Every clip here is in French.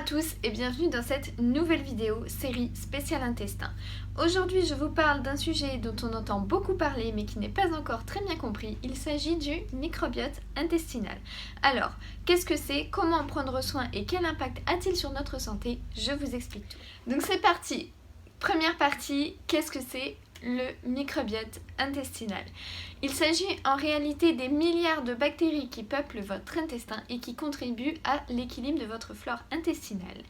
tous et bienvenue dans cette nouvelle vidéo série spéciale intestin. Aujourd'hui je vous parle d'un sujet dont on entend beaucoup parler mais qui n'est pas encore très bien compris. Il s'agit du microbiote intestinal. Alors, qu'est-ce que c'est, comment en prendre soin et quel impact a-t-il sur notre santé? Je vous explique tout. Donc c'est parti. Première partie, qu'est-ce que c'est le microbiote intestinal? Il s'agit en réalité des milliards de bactéries qui peuplent votre intestin et qui contribuent à l'équilibre de votre flore intestinale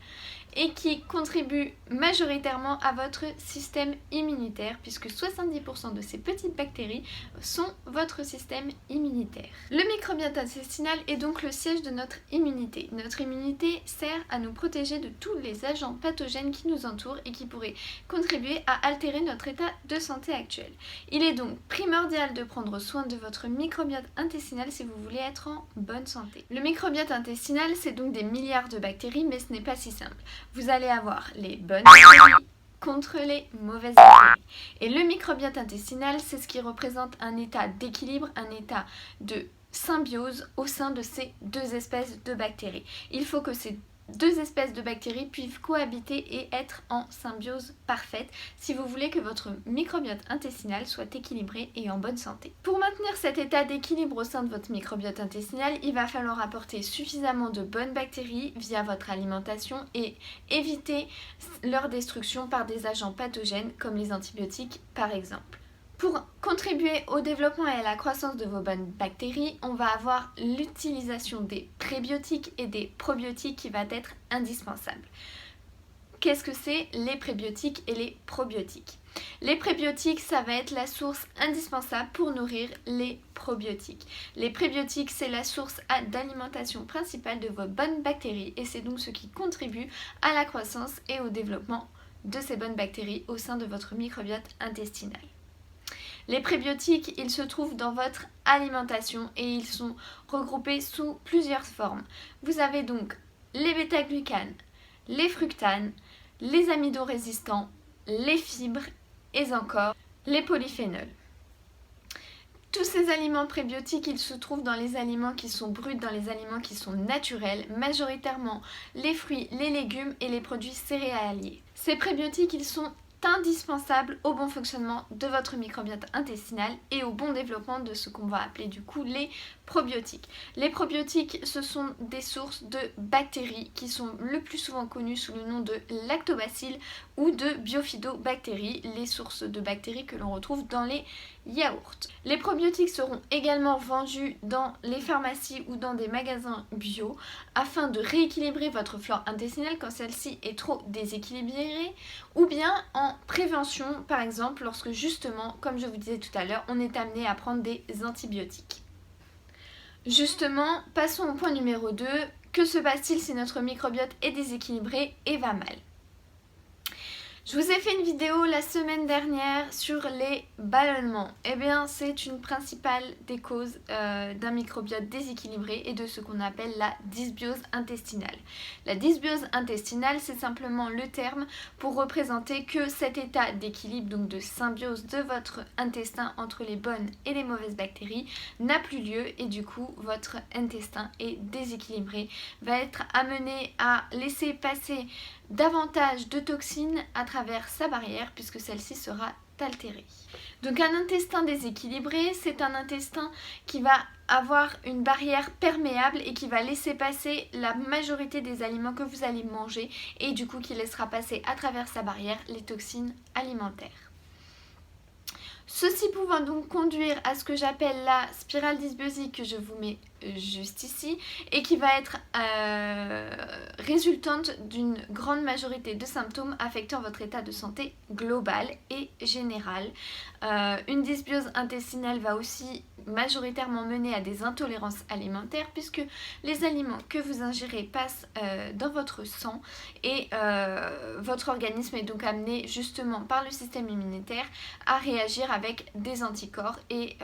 et qui contribuent majoritairement à votre système immunitaire puisque 70% de ces petites bactéries sont votre système immunitaire. Le microbiote intestinal est donc le siège de notre immunité. Notre immunité sert à nous protéger de tous les agents pathogènes qui nous entourent et qui pourraient contribuer à altérer notre état de santé actuel. Il est donc primordial de prendre soin de votre microbiote intestinal si vous voulez être en bonne santé. Le microbiote intestinal, c'est donc des milliards de bactéries, mais ce n'est pas si simple. Vous allez avoir les bonnes bactéries contre les mauvaises bactéries. Et le microbiote intestinal, c'est ce qui représente un état d'équilibre, un état de symbiose au sein de ces deux espèces de bactéries. Il faut que ces deux espèces de bactéries puissent cohabiter et être en symbiose parfaite si vous voulez que votre microbiote intestinal soit équilibré et en bonne santé. Pour maintenir cet état d'équilibre au sein de votre microbiote intestinal, il va falloir apporter suffisamment de bonnes bactéries via votre alimentation et éviter leur destruction par des agents pathogènes comme les antibiotiques par exemple. Pour contribuer au développement et à la croissance de vos bonnes bactéries, on va avoir l'utilisation des prébiotiques et des probiotiques qui va être indispensable. Qu'est-ce que c'est les prébiotiques et les probiotiques? Les prébiotiques, ça va être la source indispensable pour nourrir les probiotiques. Les prébiotiques, c'est la source d'alimentation principale de vos bonnes bactéries et c'est donc ce qui contribue à la croissance et au développement de ces bonnes bactéries au sein de votre microbiote intestinal. Les prébiotiques, ils se trouvent dans votre alimentation et ils sont regroupés sous plusieurs formes. Vous avez donc les bêta-glucanes, les fructanes, les amidorésistants, les fibres et encore les polyphénols. Tous ces aliments prébiotiques, ils se trouvent dans les aliments qui sont bruts, dans les aliments qui sont naturels, majoritairement les fruits, les légumes et les produits céréaliers. Ces prébiotiques, ils sont indispensable au bon fonctionnement de votre microbiote intestinal et au bon développement de ce qu'on va appeler du coup les probiotiques. Les probiotiques, ce sont des sources de bactéries qui sont le plus souvent connues sous le nom de lactobacilles ou de bifidobactéries, les sources de bactéries que l'on retrouve dans les yaourts. Les probiotiques seront également vendus dans les pharmacies ou dans des magasins bio afin de rééquilibrer votre flore intestinale quand celle-ci est trop déséquilibrée ou bien en prévention par exemple lorsque justement, comme je vous disais tout à l'heure, on est amené à prendre des antibiotiques. Justement, passons au point numéro 2. Que se passe-t-il si notre microbiote est déséquilibré et va mal? Je vous ai fait une vidéo la semaine dernière sur les ballonnements. Eh bien, c'est une principale des causes d'un microbiote déséquilibré et de ce qu'on appelle la dysbiose intestinale. La dysbiose intestinale, c'est simplement le terme pour représenter que cet état d'équilibre, donc de symbiose de votre intestin entre les bonnes et les mauvaises bactéries, n'a plus lieu et du coup, votre intestin est déséquilibré, va être amené à laisser passer davantage de toxines à travers sa barrière puisque celle-ci sera altérée. Donc un intestin déséquilibré, c'est un intestin qui va avoir une barrière perméable et qui va laisser passer la majorité des aliments que vous allez manger et du coup qui laissera passer à travers sa barrière les toxines alimentaires. Ceci pouvant donc conduire à ce que j'appelle la spirale dysbiosique que je vous mets juste ici et qui va être résultante d'une grande majorité de symptômes affectant votre état de santé global et général. Une dysbiose intestinale va aussi majoritairement mener à des intolérances alimentaires puisque les aliments que vous ingérez passent dans votre sang et votre organisme est donc amené justement par le système immunitaire à réagir avec des anticorps et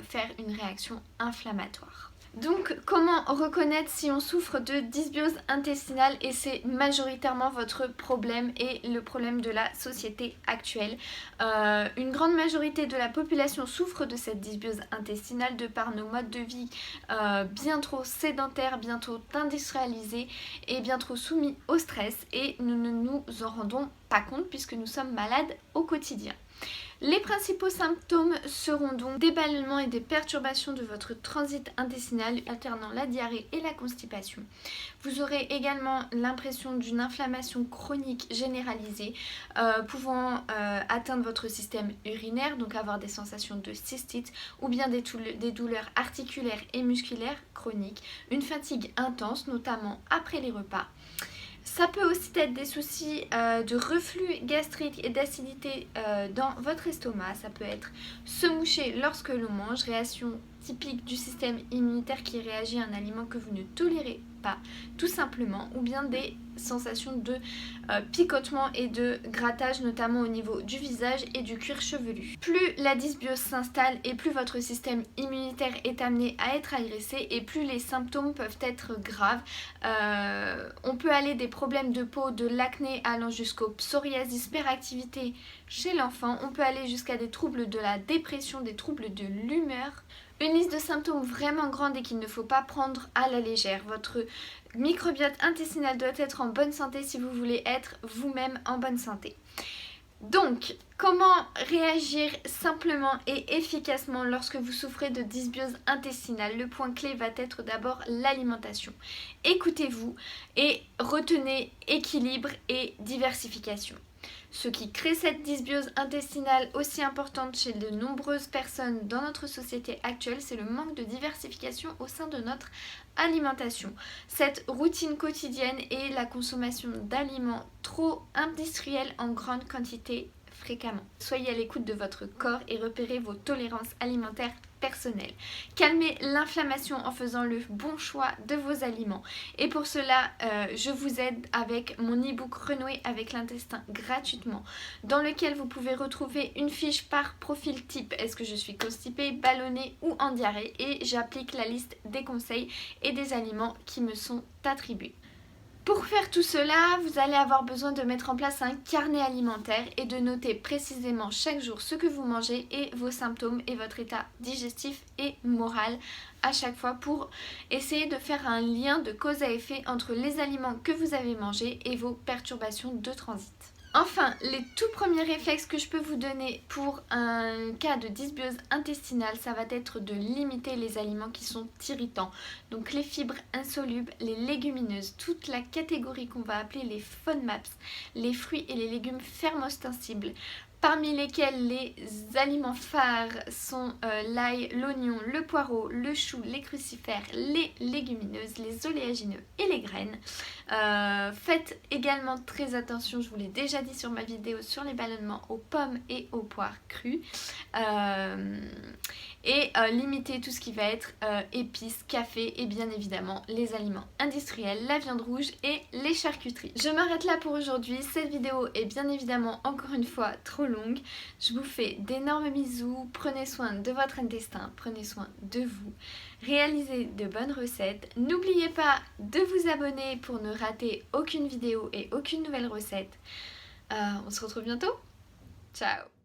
faire une réaction inflammatoire. Donc comment reconnaître si on souffre de dysbiose intestinale, et c'est majoritairement votre problème et le problème de la société actuelle. Une grande majorité de la population souffre de cette dysbiose intestinale de par nos modes de vie bien trop sédentaires, bien trop industrialisés et bien trop soumis au stress, et nous ne nous en rendons pas compte puisque nous sommes malades au quotidien. Les principaux symptômes seront donc des ballonnements et des perturbations de votre transit intestinal alternant la diarrhée et la constipation. Vous aurez également l'impression d'une inflammation chronique généralisée pouvant atteindre votre système urinaire, donc avoir des sensations de cystite ou bien des douleurs articulaires et musculaires chroniques, une fatigue intense notamment après les repas. Ça peut aussi être des soucis de reflux gastrique et d'acidité dans votre estomac. Ça peut être se moucher lorsque l'on mange, réaction typique du système immunitaire qui réagit à un aliment que vous ne tolérez pas, tout simplement, ou bien des sensations de picotement et de grattage, notamment au niveau du visage et du cuir chevelu. Plus la dysbiose s'installe et plus votre système immunitaire est amené à être agressé et plus les symptômes peuvent être graves. On peut aller des problèmes de peau, de l'acné allant jusqu'au psoriasis, hyperactivité chez l'enfant. On peut aller jusqu'à des troubles de la dépression, des troubles de l'humeur. Une liste de symptômes vraiment grande et qu'il ne faut pas prendre à la légère. Votre microbiote intestinal doit être en bonne santé si vous voulez être vous-même en bonne santé. Donc, comment réagir simplement et efficacement lorsque vous souffrez de dysbiose intestinale? Le point clé va être d'abord l'alimentation. Écoutez-vous et retenez équilibre et diversification. Ce qui crée cette dysbiose intestinale aussi importante chez de nombreuses personnes dans notre société actuelle, c'est le manque de diversification au sein de notre alimentation. Cette routine quotidienne et la consommation d'aliments trop industriels en grande quantité fréquemment. Soyez à l'écoute de votre corps et repérez vos tolérances alimentaires personnelles. Calmez l'inflammation en faisant le bon choix de vos aliments. Et pour cela, je vous aide avec mon e-book Renouer avec l'intestin gratuitement, dans lequel vous pouvez retrouver une fiche par profil type. Est-ce que je suis constipée, ballonnée ou en diarrhée? Et j'applique la liste des conseils et des aliments qui me sont attribués. Pour faire tout cela, vous allez avoir besoin de mettre en place un carnet alimentaire et de noter précisément chaque jour ce que vous mangez et vos symptômes et votre état digestif et moral à chaque fois pour essayer de faire un lien de cause à effet entre les aliments que vous avez mangés et vos perturbations de transit. Enfin, les tout premiers réflexes que je peux vous donner pour un cas de dysbiose intestinale, ça va être de limiter les aliments qui sont irritants. Donc les fibres insolubles, les légumineuses, toute la catégorie qu'on va appeler les FODMAPs, les fruits et les légumes thermosensibles, parmi lesquels les aliments phares sont l'ail, l'oignon, le poireau, le chou, les crucifères, les légumineuses, les oléagineux et les graines. Faites également très attention, je vous l'ai déjà dit sur ma vidéo sur les ballonnements, aux pommes et aux poires crues. Limitez tout ce qui va être épices, café et bien évidemment les aliments industriels, la viande rouge et les charcuteries. Je m'arrête là pour aujourd'hui. Cette vidéo est bien évidemment encore une fois trop longue. Je vous fais d'énormes bisous. Prenez soin de votre intestin, prenez soin de vous. Réalisez de bonnes recettes. N'oubliez pas de vous abonner pour ne rater aucune vidéo et aucune nouvelle recette. On se retrouve bientôt. Ciao!